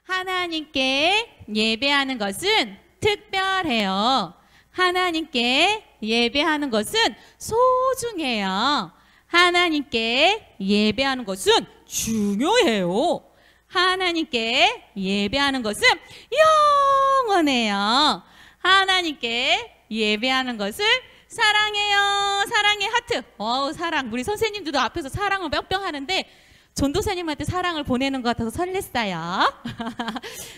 하나님께 예배하는 것은 특별해요. 하나님께 예배하는 것은 소중해요. 하나님께 예배하는 것은 중요해요. 하나님께 예배하는 것은 영원해요. 하나님께 예배하는 것을 사랑해요. 사랑의 하트. 사랑. 우리 선생님들도 앞에서 사랑을 뿅뿅 하는데 전도사님한테 사랑을 보내는 것 같아서 설렜어요.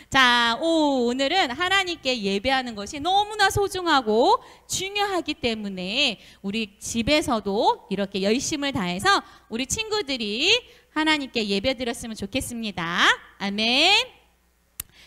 자, 오늘은 하나님께 예배하는 것이 너무나 소중하고 중요하기 때문에 우리 집에서도 이렇게 열심을 다해서 우리 친구들이 하나님께 예배드렸으면 좋겠습니다. 아멘.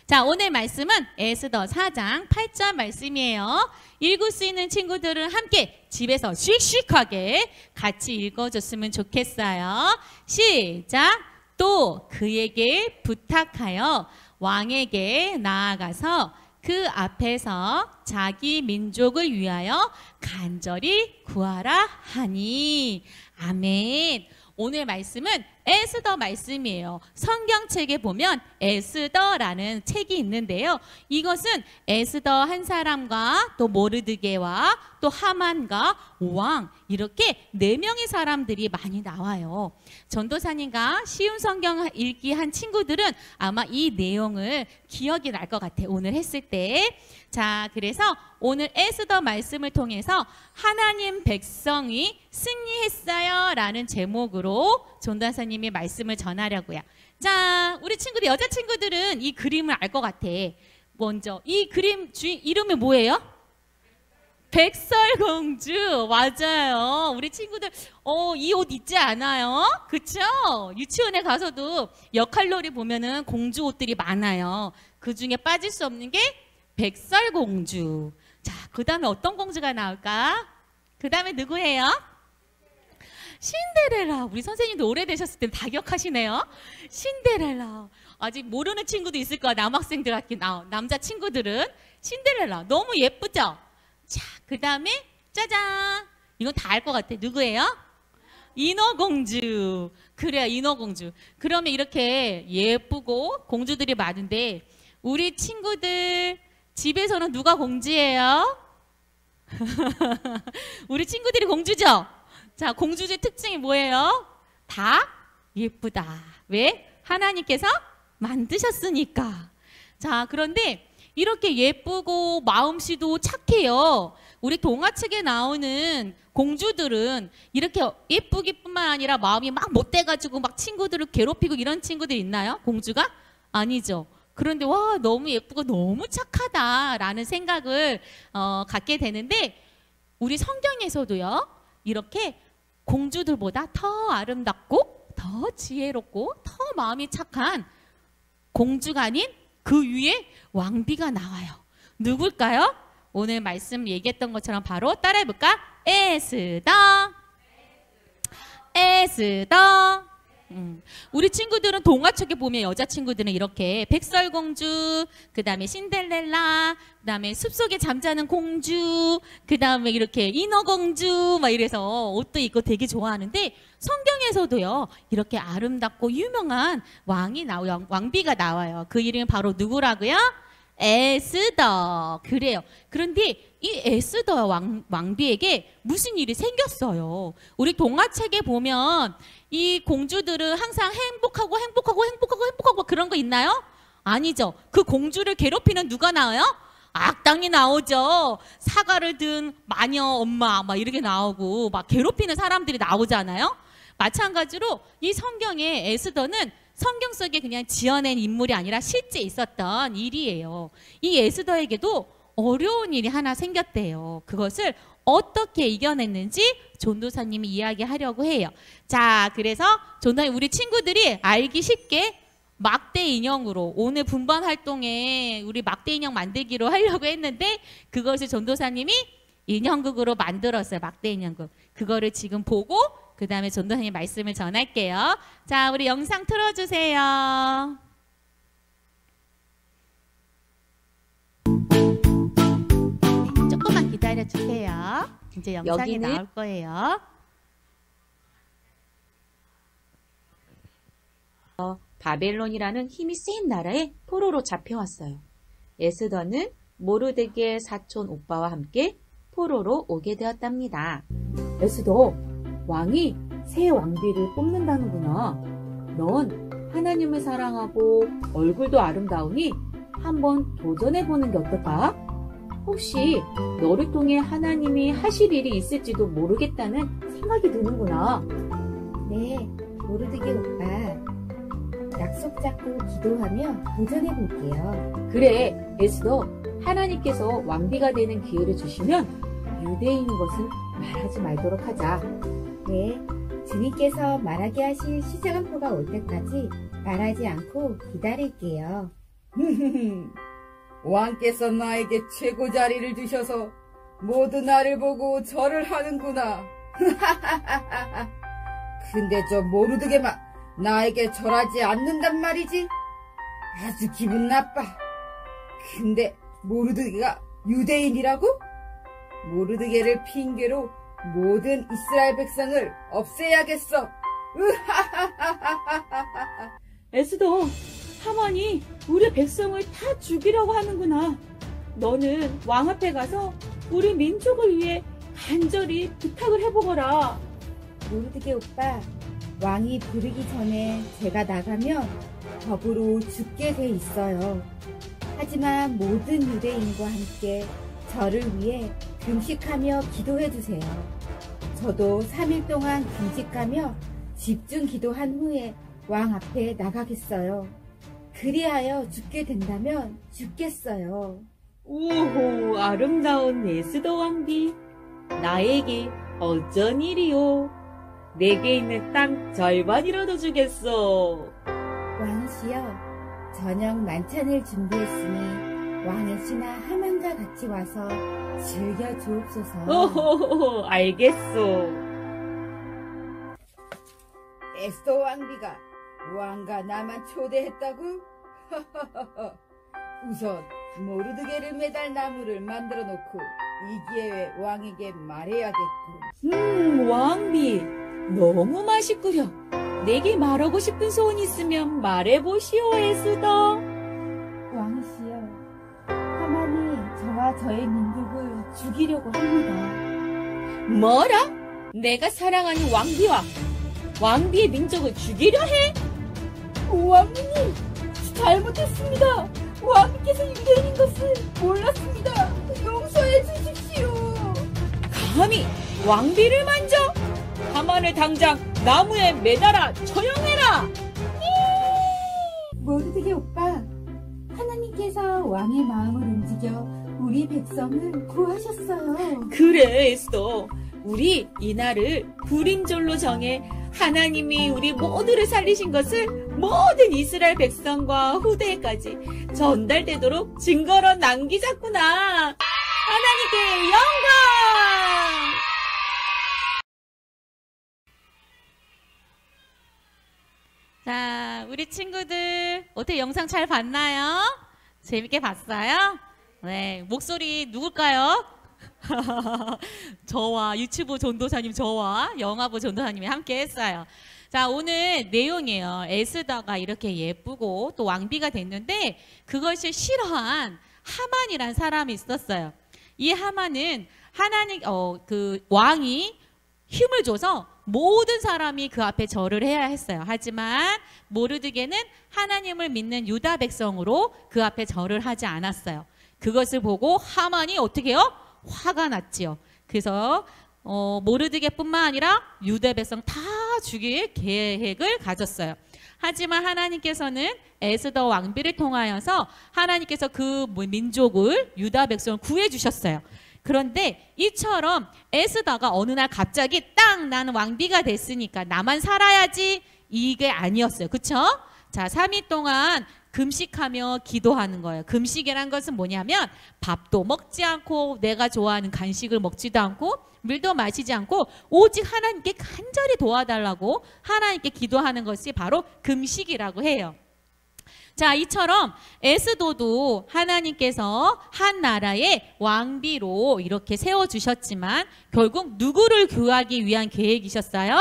자, 오늘 말씀은 에스더 4장 8절 말씀이에요. 읽을 수 있는 친구들은 함께 집에서 씩씩하게 같이 읽어줬으면 좋겠어요. 시작! 또 그에게 부탁하여 왕에게 나아가서 그 앞에서 자기 민족을 위하여 간절히 구하라 하니. 아멘. 오늘 말씀은 에스더 말씀이에요. 성경책에 보면 에스더라는 책이 있는데요. 이것은 에스더 한 사람과 또 모르드게와 또 하만과 왕 이렇게 4명의 사람들이 많이 나와요. 전도사님과 쉬운 성경 읽기 한 친구들은 아마 이 내용을 기억이 날 것 같아요. 오늘 했을 때. 자, 그래서 오늘 에스더 말씀을 통해서 하나님 백성이 승리했어요 라는 제목으로 전도사님이 말씀을 전하려고요. 자, 우리 친구들, 여자 친구들은 이 그림을 알 것 같아. 먼저 이 그림 주인 이름이 뭐예요? 백설공주. 맞아요. 우리 친구들 이 옷 입지 않아요? 그쵸? 유치원에 가서도 역할놀이 보면은 공주 옷들이 많아요. 그 중에 빠질 수 없는 게 백설공주. 자, 그 다음에 어떤 공주가 나올까? 그 다음에 누구예요? 신데렐라. 우리 선생님도 오래되셨을 때 다 기억하시네요. 신데렐라. 아직 모르는 친구도 있을 거야. 남학생들, 남자 친구들은. 신데렐라. 너무 예쁘죠? 자, 그 다음에 짜잔. 이건 다 알 것 같아. 누구예요? 인어공주. 그래요, 인어공주. 그러면 이렇게 예쁘고 공주들이 많은데 우리 친구들 집에서는 누가 공주예요? 우리 친구들이 공주죠? 자, 공주의 특징이 뭐예요? 다 예쁘다. 왜? 하나님께서 만드셨으니까. 자, 그런데 이렇게 예쁘고 마음씨도 착해요. 우리 동화책에 나오는 공주들은 이렇게 예쁘기뿐만 아니라 마음이 막 못돼가지고 막 친구들을 괴롭히고 이런 친구들 있나요? 공주가? 아니죠. 그런데 와, 너무 예쁘고 너무 착하다라는 생각을 갖게 되는데 우리 성경에서도요. 이렇게 공주들보다 더 아름답고 더 지혜롭고 더 마음이 착한 공주가 아닌 그 위에 왕비가 나와요. 누굴까요? 오늘 말씀 얘기했던 것처럼 바로 따라해볼까? 에스더. 에스더. 우리 친구들은 동화책에 보면 여자친구들은 이렇게 백설공주, 그 다음에 신데렐라, 그 다음에 숲속에 잠자는 공주, 그 다음에 이렇게 인어공주 막 이래서 옷도 입고 되게 좋아하는데 성경에서도요 이렇게 아름답고 유명한 왕비가 나와요. 그 이름이 바로 누구라고요? 에스더. 그래요. 그런데 이 에스더 왕비에게 무슨 일이 생겼어요. 우리 동화책에 보면 이 공주들은 항상 행복하고 그런 거 있나요? 아니죠. 그 공주를 괴롭히는 누가 나와요? 악당이 나오죠. 사과를 든 마녀 엄마 막 이렇게 나오고 막 괴롭히는 사람들이 나오잖아요. 마찬가지로 이 성경의 에스더는 성경 속에 그냥 지어낸 인물이 아니라 실제 있었던 일이에요. 이 에스더에게도 어려운 일이 하나 생겼대요. 그것을 어떻게 이겨냈는지 전도사님이 이야기하려고 해요. 자, 그래서 전도사님 우리 친구들이 알기 쉽게 막대 인형으로 오늘 분반 활동에 우리 막대 인형 만들기로 하려고 했는데 그것을 전도사님이 인형극으로 만들었어요. 막대 인형극. 그거를 지금 보고 그 다음에 전도사님 말씀을 전할게요. 자, 우리 영상 틀어주세요. 조금만 기다려주세요. 이제 영상이 나올 거예요. 바벨론이라는 힘이 센 나라에 포로로 잡혀왔어요. 에스더는 모르드게의 사촌 오빠와 함께 포로로 오게 되었답니다. 에스더, 왕이 새 왕비를 뽑는다는구나. 넌 하나님을 사랑하고 얼굴도 아름다우니 한번 도전해보는 게 어떨까? 혹시 너를 통해 하나님이 하실 일이 있을지도 모르겠다는 생각이 드는구나. 네, 모르드게 오빠. 약속 잡고 기도하며 도전해볼게요. 그래, 에스더. 하나님께서 왕비가 되는 기회를 주시면 유대인인 것은 말하지 말도록 하자. 네, 주님께서 말하게 하실 시간표가 올 때까지 말하지 않고 기다릴게요. 왕께서 나에게 최고 자리를 주셔서 모두 나를 보고 절을 하는구나. 근데 저 모르드게만 나에게 절하지 않는단 말이지. 아주 기분 나빠. 근데 모르드게가 유대인이라고? 모르드게를 핑계로 모든 이스라엘 백성을 없애야겠어. 에스더, 하만이 우리 백성을 다 죽이려고 하는구나. 너는 왕 앞에 가서 우리 민족을 위해 간절히 부탁을 해보거라. 모르드게 오빠, 왕이 부르기 전에 제가 나가면 법으로 죽게 돼 있어요. 하지만 모든 유대인과 함께 저를 위해 금식하며 기도해주세요. 저도 3일 동안 금식하며 집중 기도한 후에 왕 앞에 나가겠어요. 그리하여 죽게 된다면 죽겠어요. 오호, 아름다운 에스더 왕비. 나에게 어쩐 일이요? 내게 있는 땅 절반이라도 주겠어. 왕이시여, 저녁 만찬을 준비했으니 왕의 신하 하만과 같이 와서 즐겨 주옵소서. 오호호, 알겠소. 에스더 왕비가 왕과 나만 초대했다고? 우선 모르드게를 매달 나무를 만들어 놓고 이 기회에 왕에게 말해야겠군. 왕비, 너무 맛있구려. 내게 말하고 싶은 소원이 있으면 말해보시오, 에스더. 왕이시여, 하만이 저와 저의 민족을 죽이려고 합니다. 뭐라? 내가 사랑하는 왕비와 왕비의 민족을 죽이려 해? 왕비님, 잘못했습니다. 왕비께서 유대인인 것을 몰랐습니다. 용서해 주십시오. 감히 왕비를 만져? 하만을 당장 나무에 매달아 처형해라. 모르드게 오빠, 하나님께서 왕의 마음을 움직여 우리 백성을 구하셨어요. 그래, 에스더. 우리 이날을 불임절로 정해 하나님이 우리 모두를 살리신 것을 모든 이스라엘 백성과 후대까지 전달되도록 증거로 남기자꾸나. 하나님께 영광! 자, 우리 친구들 어떻게 영상 잘 봤나요? 재밌게 봤어요? 네, 목소리 누굴까요? 저와 유튜브 전도사님, 저와 영화부 전도사님이 함께 했어요. 자, 오늘 내용이에요. 에스더가 이렇게 예쁘고 또 왕비가 됐는데 그것을 싫어한 하만이란 사람이 있었어요. 이 하만은 하나님, 그 왕이 힘을 줘서 모든 사람이 그 앞에 절을 해야 했어요. 하지만 모르드게는 하나님을 믿는 유다 백성으로 그 앞에 절을 하지 않았어요. 그것을 보고 하만이 어떻게 해요? 화가 났지요. 그래서 모르드게뿐만 아니라 유다 백성 다 죽일 계획을 가졌어요. 하지만 하나님께서는 에스더 왕비를 통하여서 하나님께서 그 민족을, 유다 백성을 구해주셨어요. 그런데 이처럼 에스더가 어느 날 갑자기 딱 나는 왕비가 됐으니까 나만 살아야지, 이게 아니었어요. 그쵸? 자, 3일 동안 금식하며 기도하는 거예요. 금식이란 것은 뭐냐면 밥도 먹지 않고 내가 좋아하는 간식을 먹지도 않고 물도 마시지 않고 오직 하나님께 간절히 도와달라고 하나님께 기도하는 것이 바로 금식이라고 해요. 자, 이처럼 에스더도 하나님께서 한 나라의 왕비로 이렇게 세워주셨지만 결국 누구를 구하기 위한 계획이셨어요?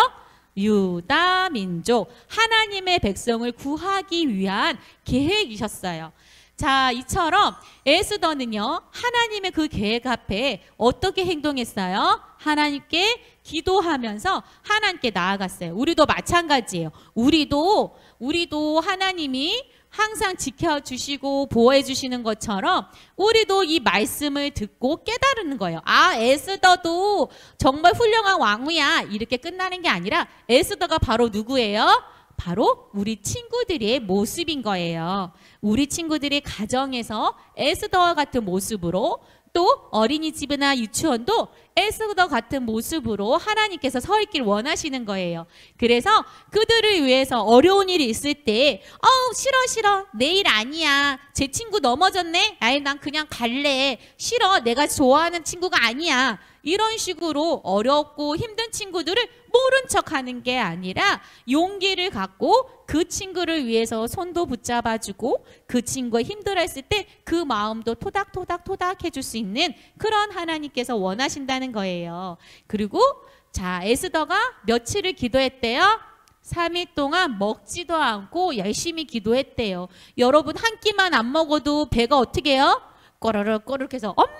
유다 민족, 하나님의 백성을 구하기 위한 계획이셨어요. 자, 이처럼 에스더는요, 하나님의 그 계획 앞에 어떻게 행동했어요? 하나님께 기도하면서 하나님께 나아갔어요. 우리도 마찬가지예요. 우리도 하나님이 항상 지켜주시고 보호해주시는 것처럼 우리도 이 말씀을 듣고 깨달는 거예요. 아, 에스더도 정말 훌륭한 왕이야. 이렇게 끝나는 게 아니라 에스더가 바로 누구예요? 바로 우리 친구들의 모습인 거예요. 우리 친구들의 가정에서 에스더와 같은 모습으로, 또 어린이집이나 유치원도 에스더 같은 모습으로 하나님께서 서 있길 원하시는 거예요. 그래서 그들을 위해서 어려운 일이 있을 때 싫어 내일 아니야, 제 친구 넘어졌네, 아이 난 그냥 갈래, 싫어, 내가 좋아하는 친구가 아니야, 이런 식으로 어렵고 힘든 친구들을 모른 척하는 게 아니라 용기를 갖고 그 친구를 위해서 손도 붙잡아주고 그 친구가 힘들어했을 때 그 마음도 토닥토닥 해줄 수 있는 그런 하나님께서 원하신다는 거예요. 그리고 자, 에스더가 며칠을 기도했대요? 3일 동안 먹지도 않고 열심히 기도했대요. 여러분, 한 끼만 안 먹어도 배가 어떻게 해요? 꼬르륵 해서 엄마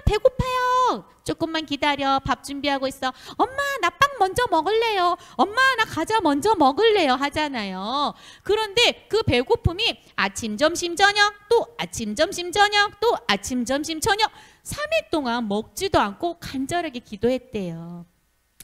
배고파요, 조금만 기다려, 밥 준비하고 있어, 엄마 나 빵 먼저 먹을래요, 엄마 나 과자 먼저 먹을래요 하잖아요. 그런데 그 배고픔이 아침 점심 저녁, 또 아침 점심 저녁, 또 아침 점심 저녁 3일 동안 먹지도 않고 간절하게 기도했대요.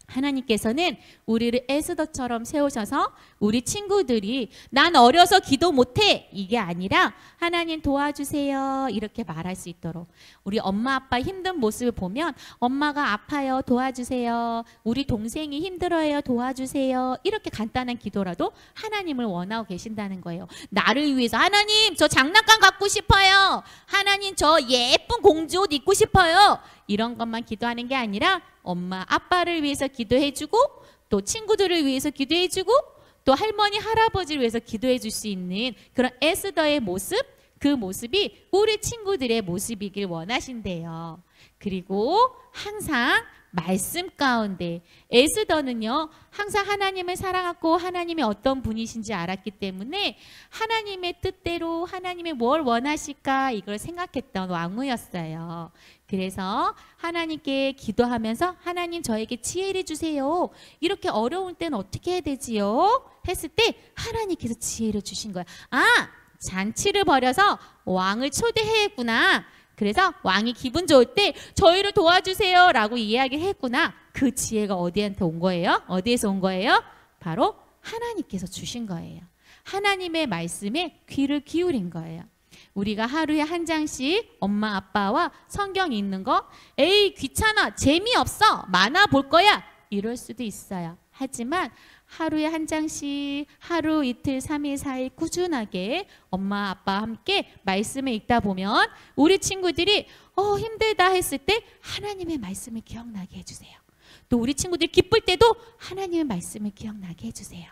하나님께서는 우리를 에스더처럼 세우셔서 우리 친구들이 난 어려서 기도 못해, 이게 아니라 하나님 도와주세요 이렇게 말할 수 있도록, 우리 엄마 아빠 힘든 모습을 보면 엄마가 아파요 도와주세요, 우리 동생이 힘들어요 도와주세요, 이렇게 간단한 기도라도 하나님을 원하고 계신다는 거예요. 나를 위해서 하나님 저 장난감 갖고 싶어요, 하나님 저 예쁜 공주 옷 입고 싶어요, 이런 것만 기도하는 게 아니라 엄마 아빠를 위해서 기도해주고, 또 친구들을 위해서 기도해주고, 또 할머니 할아버지를 위해서 기도해 줄 수 있는 그런 에스더의 모습, 그 모습이 우리 친구들의 모습이길 원하신대요. 그리고 항상 말씀 가운데, 에스더는요 항상 하나님을 사랑하고 하나님이 어떤 분이신지 알았기 때문에 하나님의 뜻대로 하나님이 뭘 원하실까 이걸 생각했던 왕후였어요. 그래서 하나님께 기도하면서 하나님 저에게 지혜를 주세요, 이렇게 어려울 때는 어떻게 해야 되지요? 했을 때 하나님께서 지혜를 주신 거야. 아, 잔치를 벌여서 왕을 초대했구나, 그래서 왕이 기분 좋을 때 저희를 도와주세요 라고 이야기를 했구나. 그 지혜가 어디한테 온 거예요? 어디에서 온 거예요? 바로 하나님께서 주신 거예요. 하나님의 말씀에 귀를 기울인 거예요. 우리가 하루에 한 장씩 엄마 아빠와 성경 읽는 거, 에이 귀찮아, 재미없어, 만화 볼 거야, 이럴 수도 있어요. 하지만 하루에 한 장씩 하루 이틀 3일 4일 꾸준하게 엄마 아빠와 함께 말씀을 읽다 보면 우리 친구들이 힘들다 했을 때 하나님의 말씀을 기억나게 해주세요. 또 우리 친구들이 기쁠 때도 하나님의 말씀을 기억나게 해주세요.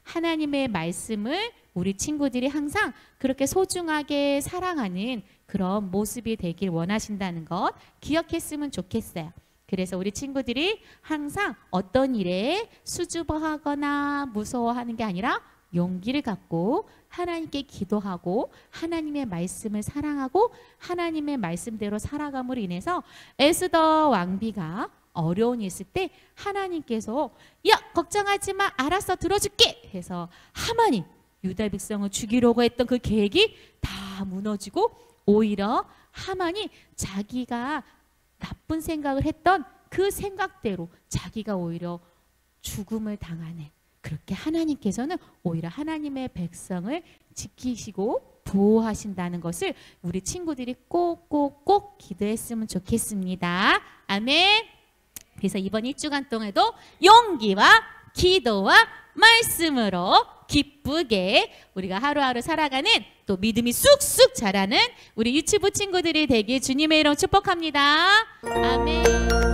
하나님의 말씀을 우리 친구들이 항상 그렇게 소중하게 사랑하는 그런 모습이 되길 원하신다는 것 기억했으면 좋겠어요. 그래서 우리 친구들이 항상 어떤 일에 수줍어하거나 무서워하는 게 아니라 용기를 갖고 하나님께 기도하고 하나님의 말씀을 사랑하고 하나님의 말씀대로 살아감으로 인해서 에스더 왕비가 어려운 일 있을 때 하나님께서 야 걱정하지 마, 알았어 들어줄게 해서 하만이 유다 백성을 죽이려고 했던 그 계획이 다 무너지고, 오히려 하만이 자기가 나쁜 생각을 했던 그 생각대로 자기가 오히려 죽음을 당하는, 그렇게 하나님께서는 오히려 하나님의 백성을 지키시고 보호하신다는 것을 우리 친구들이 꼭꼭꼭 기도했으면 좋겠습니다. 아멘. 그래서 이번 1주간 동안도 용기와 기도와 말씀으로 기쁘게 우리가 하루하루 살아가는, 또 믿음이 쑥쑥 자라는 우리 유치부 친구들이 되길 주님의 이름 축복합니다. 아멘.